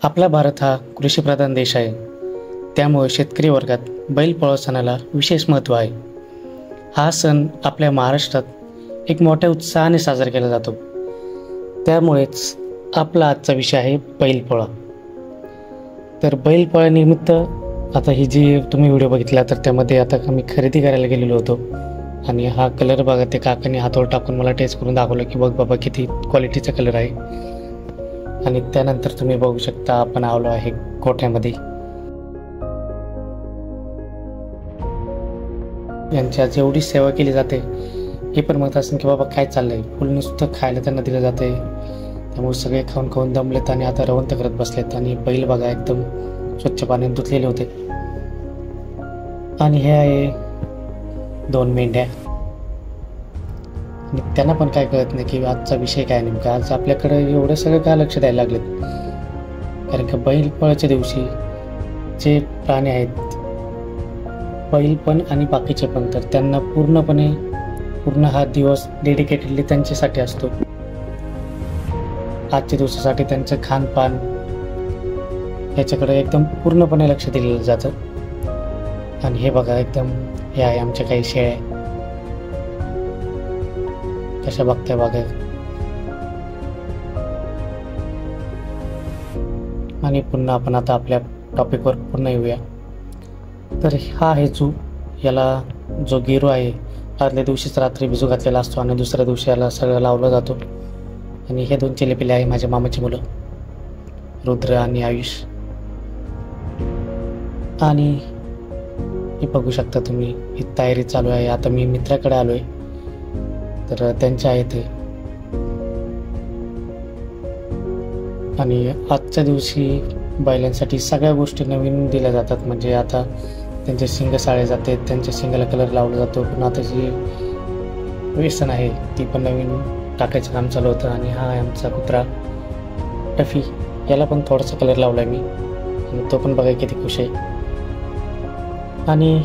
आपला भारत हा कृषीप्रधान देश आहे. त्यामुळे शेतकरी वर्गात बैलपोळा सणाला विशेष महत्त्व आहे. हा सण आपल्या महाराष्ट्रात एक मोठ्या उत्साहाने साजरा केला जातो. त्यामुळेच आपला आजचा विषय आहे बैलपोळा. तर बैलपोळ्यानिमित्त आता ही जी तुम्ही व्हिडिओ बघितला तर त्यामध्ये आता आम्ही खरेदी करायला गेलेलो होतो आणि हा कलर बघा, ते काकांनी हातावर टाकून मला टेस्ट करून दाखवलं की बघ बाबा किती क्वालिटीचा कलर आहे. आणि त्यानंतर तुम्ही बघू शकता आपण आलो आहे गोठ्यामध्ये. यांची आज एवढी सेवा केली जाते हे पण म्हणत असेल की बाबा काय चाललंय, फुल नुसतं खायला त्यांना दिलं जाते. त्यामुळे सगळे खाऊन खाऊन दमलेत आणि आता रवंत करत बसलेत. आणि बैल बघा एकदम स्वच्छ पाण्यात धुतलेले होते. आणि हे आहे 2 मेंढ्या. आणि त्यांना पण काय कळत नाही की आजचा विषय काय नेमका, आज आपल्याकडे एवढं सगळं काय लक्ष द्यायला लागलेत. कारण की बैलपोळ्याच्या दिवशी जे प्राणी आहेत, बैल पण आणि बाकीचे पण, तर त्यांना पूर्ण हा दिवस डेडिकेटेडली त्यांच्यासाठी असतो. आजच्या दिवसासाठी त्यांचं खानपान याच्याकडे एकदम पूर्णपणे लक्ष दिलेलं जातं. आणि हे बघा एकदम हे आहे आमच्या काही शेळ्या, कशा बघताय बघा. आणि पुन्हा आपण आता आपल्या टॉपिकवर पुन्हा येऊया. तर हा आहे जू. याला जो गिरो आहे आदल्या दिवशीच रात्री भिजू घातलेला असतो आणि दुसऱ्या दिवशी याला सगळं लावलं जातो. आणि हे 2 चिलेपिले आहे माझ्या मामाची मुलं, रुद्र आणि आयुष. आणि हे बघू शकता तुम्ही, ही तयारी चालू आहे. आता मी मित्राकडे आलोय तर त्यांच्या आहे ते. आणि आजच्या दिवशी बैलांसाठी सगळ्या गोष्टी नवीन दिल्या जातात. म्हणजे आता त्यांचे शिंग साळे जाते, त्यांच्या शिंगाला कलर लावला जातो. पण आता जी व्यसन आहे ती पण नवीन टाकायचं काम चालू होतं. आणि हा आहे आमचा कुत्रा टफी, याला पण थोडासा कलर लावला आहे मी आणि तो पण बघा किती खुश आहे. आणि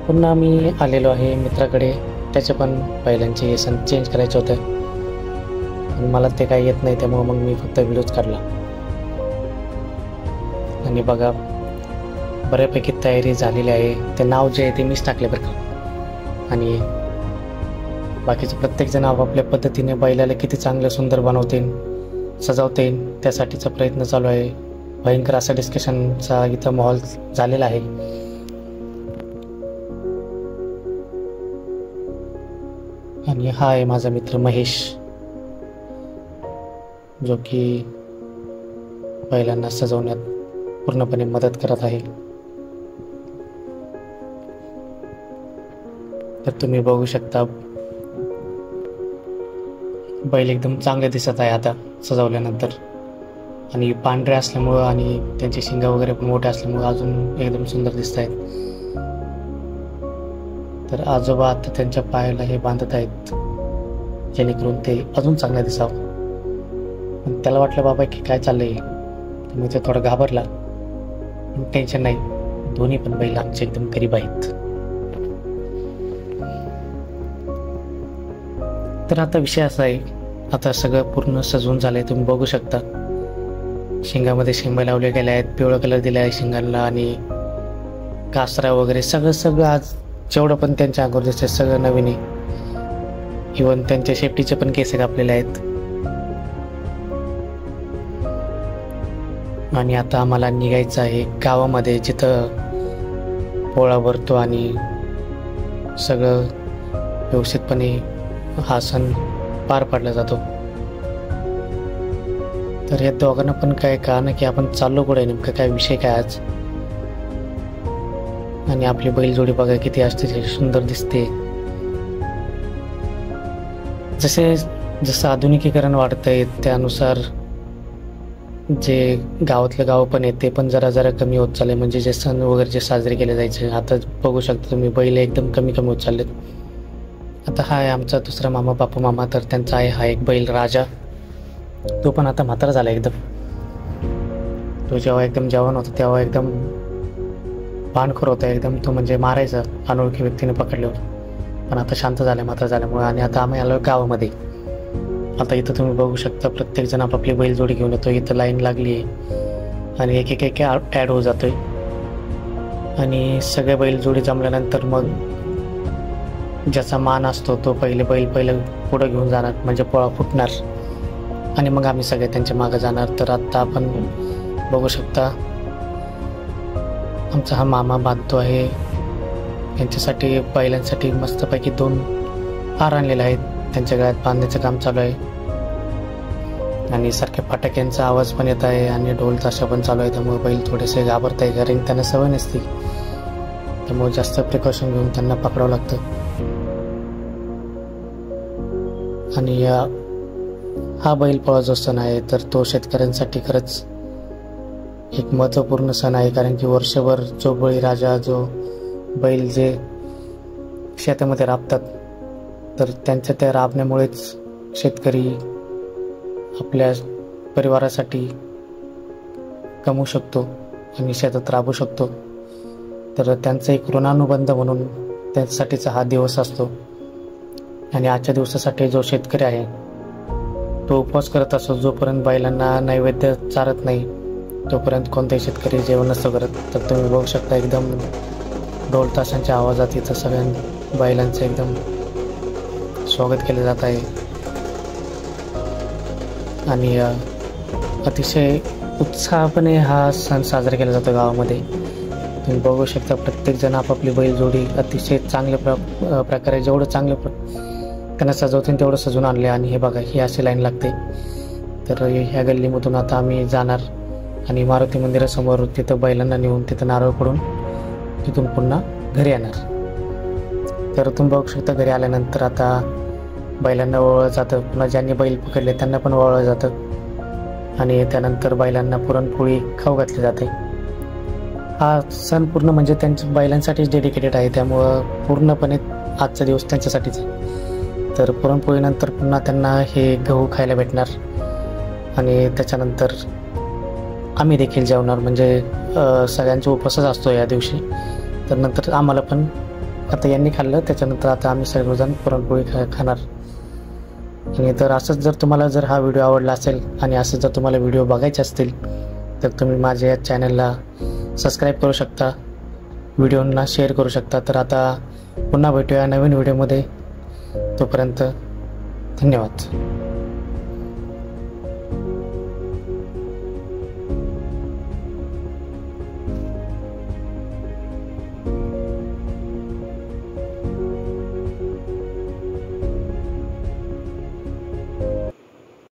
पुन्हा मी आलेलो आहे मित्राकडे, त्याचे पण बैलांचे व्यसन चेंज करायचे होते आणि मला ते काही येत नाही, त्यामुळे मग मी फक्त व्हिडिओच काढला. आणि बघा बऱ्यापैकी तयारी झालेली आहे. ते नाव जे आहे ते मीच टाकले बरं का. आणि बाकीचे प्रत्येकजण आपापल्या पद्धतीने बैलाला किती चांगलं सुंदर बनवतील, सजावतील, त्यासाठीचा प्रयत्न चालू आहे. भयंकर असा डिस्कशनचा इथं माहोल झालेला आहे. आणि हा आहे माझा मित्र महेश, जो की बैलांना सजवण्यात पूर्णपणे मदत करत आहे. तर तुम्ही बघू शकता बैल एकदम चांगले दिसत आहे आता सजवल्यानंतर. आणि पांढरे असल्यामुळं आणि त्यांचे शिंग वगैरे पण मोठे असल्यामुळं अजून एकदम सुंदर दिसत आहेत. तर आजोबा आता त्यांच्या पायाला हे बांधत आहेत जेणेकरून ते अजून चांगलं दिसावं. पण त्याला वाटलं बाबा की काय चाललंय, त्यामुळे ते थोडा घाबरला. टेन्शन नाही, दोन्ही पण बैल आमचे एकदम गरीब आहेत. तर आता विषय असा आहे, आता सगळं पूर्ण सजवून झालंय. तुम्ही बघू शकता शिंगामध्ये शिंग लावले गेले आहेत, पिवळा कलर दिला आहे शिंगांना आणि कासरा वगैरे सगळं आज जेवढं पण त्यांच्या अंगावर दिसतंय सगळं नवीन आहे. इव्हन त्यांच्या शेपटीचे पण केस कापलेले आहेत. आणि आता आम्हाला निघायचं आहे गावामध्ये, जिथं पोळा भरतो आणि सगळं व्यवस्थितपणे हा सण पार पाडला जातो. तर या दोघांना पण काय कळना की आपण चाललो कुठे, नेमकं काय विषय काय आज. आणि आपली बैलजोडी बघा किती असते, सुंदर दिसते. जसं आधुनिकीकरण वाढतंय त्यानुसार जे गावातलं गाव पण आहे ते पण जरा कमी होत चालले. म्हणजे जे सण वगैरे जे साजरे केले जायचे, आता बघू शकता तुम्ही बैल एकदम कमी होत चाललेत. आता हा आहे आमचा दुसरा मामा, बापू मामा. तर त्यांचा आहे हा एक बैल राजा, तो पण आता म्हातारा झाला एकदम. तो जेव्हा एकदम जवान होता तेव्हा एकदम भानखोर होता एकदम, तो म्हणजे मारायचा अनोळखी व्यक्तीने पकडल्यावर. पण आता शांत झाले म्हातारा झाल्यामुळे. आणि आता आम्ही आलो गावामध्ये. आता इथं तुम्ही बघू शकता प्रत्येकजण आपापली बैलजोडी घेऊन येतो. इथं लाईन लागली आहे आणि एक एक एक ॲड होत जातोय आणि सगळे बैल जोडी जमल्यानंतर मग ज्याचा मान असतो तो बैल पुढं घेऊन जाणार, म्हणजे पोळा फुटणार आणि मग आम्ही सगळे त्यांच्या मागे जाणार. तर आत्ता आपण बघू शकता आमचा हा मामा बांधतो आहे. यांच्यासाठी बैलांसाठी मस्तपैकी 2 हार आणलेले आहेत, त्यांच्या गळ्यात बांधण्याचं काम चालू आहे आणि सारखे फटाक्यांचा आवाज पण येत आहे आणि ढोल ताशा पण चालू आहे. त्यामुळे बैल थोडेसे घाबरत आहे, कारण त्यांना सवय नसते, त्यामुळे जास्त प्रिकॉशन घेऊन त्यांना पकडावं लागतं. आणि हा बैलपोळा जो सण आहे तर तो शेतकऱ्यांसाठी खरंच एक महत्त्वपूर्ण सण आहे, कारण की वर्षभर जो बळीराजा, जो बैल जे शेतामध्ये राबतात, तर त्यांच्या त्या राबण्यामुळेच शेतकरी आपल्या परिवारासाठी कमवू शकतो आणि शेतात राबू शकतो. तर त्यांचा एक ऋणानुबंध म्हणून त्यांच्यासाठीचा हा दिवस असतो. आणि आजच्या दिवसासाठी जो शेतकरी आहे तो उपवास करत असतो. जोपर्यंत बैलांना नैवेद्य चारत नाही तोपर्यंत कोणताही शेतकरी जेवण नसतो करत. तर तुम्ही बघू शकता एकदम ढोल ताशांच्या आवाजात इथं सगळ्या बैलांचं एकदम स्वागत केले जात आहे आणि अतिशय उत्साहापणे हा सण साजरा केला जातो गावामध्ये. तुम्ही बघू शकता प्रत्येकजण आपापली बैलजोडी अतिशय चांगल्या प्रकारे जेवढं चांगलं त्यांना सजवतील तेवढं सजून आणले. आणि हे बघा, ही अशी लाईन लागते. तर ह्या गल्लीमधून आता आम्ही जाणार आणि मारुती मंदिरासमोर तिथं बैलांना नेऊन तिथं नारळ पडून तिथून पुन्हा घरी येणार. तर तुम्ही बघू शकता घरी आल्यानंतर आता बैलांना ओवळलं जातं, पुन्हा ज्यांनी बैल पकडले त्यांना पण ओवळलं जातं आणि त्यानंतर बैलांना पुरणपोळी खाऊ घातली जाते. हा सण पूर्ण म्हणजे त्यांच्या बैलांसाठीच डेडिकेटेड आहे, त्यामुळं पूर्णपणे आजचा दिवस त्यांच्यासाठीच आहे. तर पुरणपोळीनंतर पुन्हा त्यांना हे गहू खायला भेटणार आणि त्याच्यानंतर आम्ही देखील जेवणार, म्हणजे सगळ्यांचा उपवासच असतो या दिवशी. तर नंतर आम्हाला पण आता यांनी खाल्लं त्याच्यानंतर आता आम्ही सर्वजण पुरणपोळी खाणार. आणि तर असंच जर तुम्हाला जर हा व्हिडिओ आवडला असेल आणि असं जर तुम्हाला व्हिडिओ बघायचे असतील तर तुम्ही माझ्या या चॅनलला सबस्क्राईब करू शकता, व्हिडिओंना शेअर करू शकता. तर आता पुन्हा भेटूया नवीन व्हिडिओमध्ये. तोपर्यंत धन्यवाद.